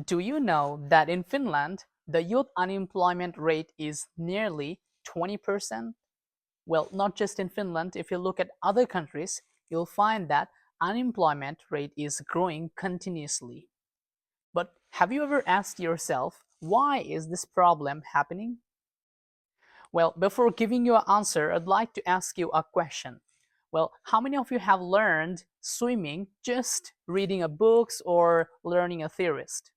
Do you know that in Finland, the youth unemployment rate is nearly 20%? Well, not just in Finland, if you look at other countries, you'll find that unemployment rate is growing continuously. But have you ever asked yourself, why is this problem happening? Well, before giving you an answer, I'd like to ask you a question. Well, how many of you have learned swimming just reading a books or learning a theorist?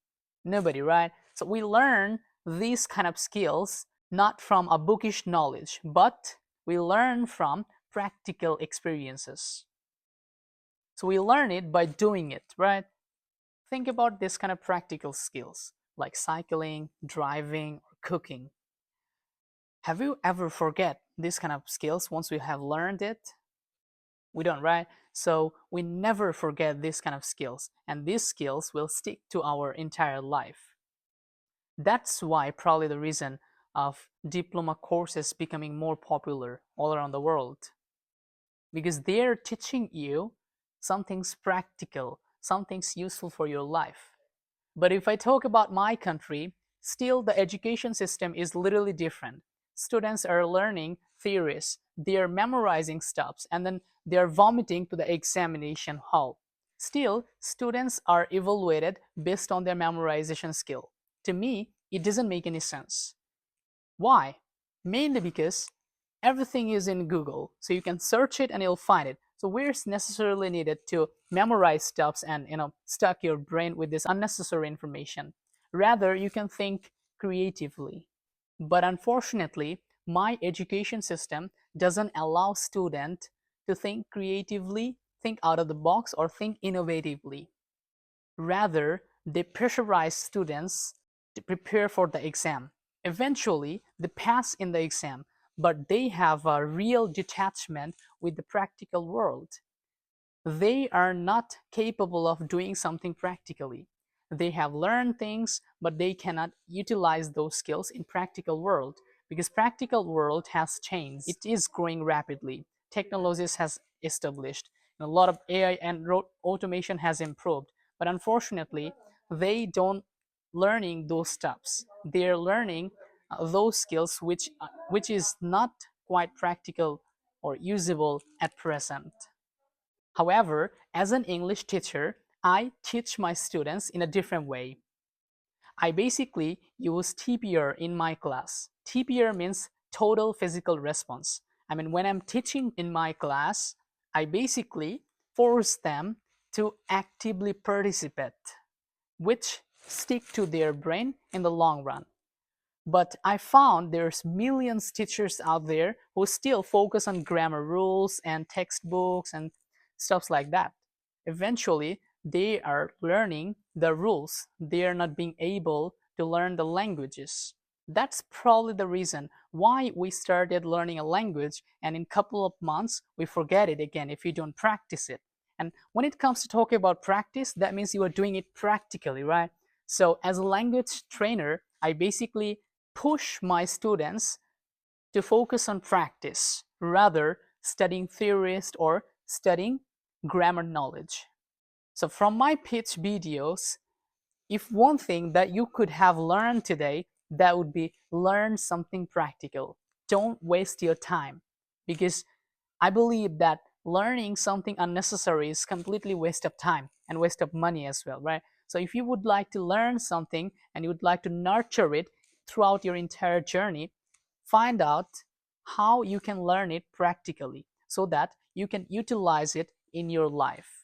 Nobody, right? So we learn these kind of skills not from a bookish knowledge, but we learn from practical experiences. So we learn it by doing it, right? Think about this kind of practical skills like cycling, driving, or cooking. Have you ever forget these kind of skills once we have learned it? We don't, right? So we never forget these kind of skills, and these skills will stick to our entire life. That's why probably the reason of diploma courses becoming more popular all around the world, because they're teaching you something's practical, something's useful for your life. But if I talk about my country, still the education system is literally different. Students are learning theories, they are memorizing stuffs, and then they are vomiting to the examination hall. Still, students are evaluated based on their memorization skill. To me, it doesn't make any sense. Why? Mainly because everything is in Google, so you can search it and you'll find it. So where's necessarily needed to memorize stuffs and stuck your brain with this unnecessary information? Rather, you can think creatively. But unfortunately, my education system doesn't allow student to think creatively, think out of the box, or think innovatively. Rather, they pressurize students to prepare for the exam. Eventually, they pass in the exam, but they have a real detachment with the practical world. They are not capable of doing something practically. They have learned things, but they cannot utilize those skills in practical world because practical world has changed. It is growing rapidly. Technologies has established. A lot of AI and automation has improved. But unfortunately, they don't learning those steps. They're learning those skills which is not quite practical or usable at present. However, as an English teacher, I teach my students in a different way. I basically use TPR in my class. TPR means total physical response. I mean, when I'm teaching in my class, I basically force them to actively participate, which stick to their brain in the long run. But I found there's millions teachers out there who still focus on grammar rules and textbooks and stuff like that. Eventually, they are learning the rules. They are not being able to learn the languages. That's probably the reason why we started learning a language and in a couple of months we forget it again if you don't practice it. And when it comes to talking about practice, that means you are doing it practically, right? So as a language trainer, I basically push my students to focus on practice rather studying theories or studying grammar knowledge. So from my pitch videos, if one thing that you could have learned today, that would be learn something practical. Don't waste your time because I believe that learning something unnecessary is completely waste of time and waste of money as well, right? So if you would like to learn something and you would like to nurture it throughout your entire journey, find out how you can learn it practically so that you can utilize it in your life.